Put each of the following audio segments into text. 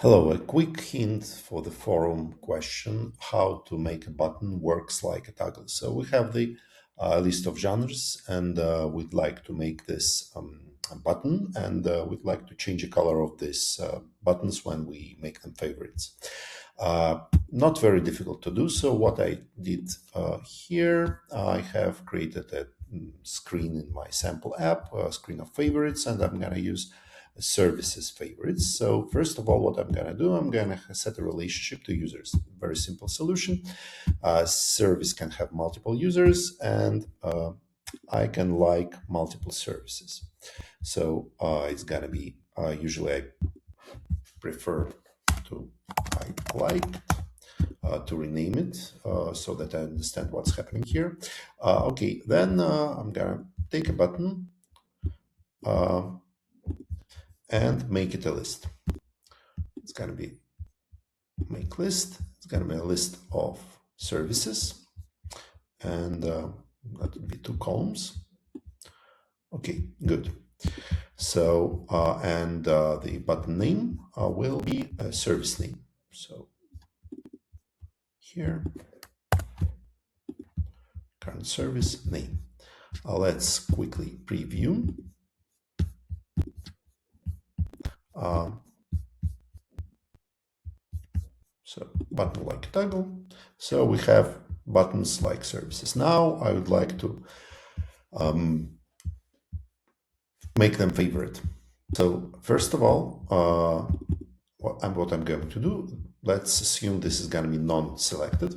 Hello, a quick hint for the forum question, how to make a button works like a toggle. So we have the list of genres and we'd like to make this a button and we'd like to change the color of these buttons when we make them favorites. Not very difficult to do. So what I did here, I have created a screen in my sample app, a screen of favorites, and I'm going to use services favorites. So first of all, what I'm going to do, I'm going to set a relationship to users. Very simple solution. Service can have multiple users and I can like multiple services. So it's going to be, usually I prefer to like to rename it so that I understand what's happening here. Okay, then I'm going to take a button and make it a list. It's going to be make list. It's going to be a list of services, and that would be 2 columns. Okay, good. So and the button name will be a service name. So here, current service name. Let's quickly preview. So button like toggle. So we have buttons like services. Now I would like to make them favorite. So first of all, what I'm going to do, let's assume this is going to be non-selected.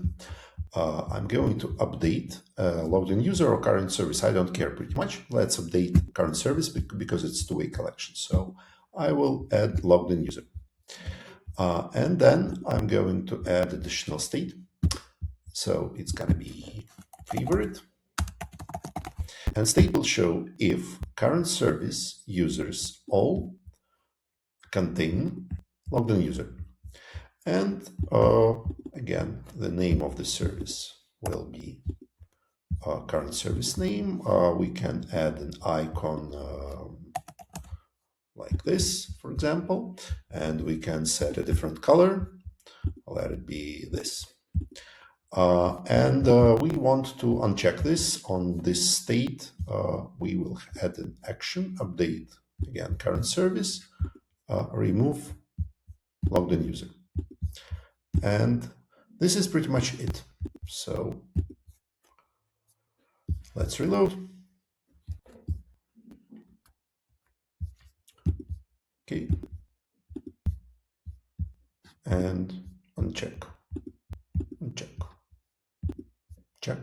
I'm going to update logged in user or current service. I don't care pretty much. Let's update current service because it's two-way collection. So I will add logged in user. And then I'm going to add additional state. So it's going to be favorite. And state will show if current service users all contain logged in user. And again, the name of the service will be current service name. We can add an icon like this, for example, and we can set a different color. Let it be this. And we want to uncheck this on this state. We will add an action, update, again, current service, remove logged in user. And this is pretty much it. So let's reload. Okay. And uncheck. Check.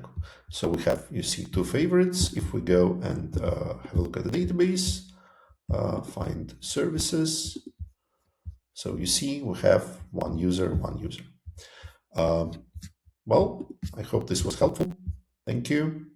So we have, you see, 2 favorites. If we go and have a look at the database, find services. So you see, we have one user. Well, I hope this was helpful. Thank you.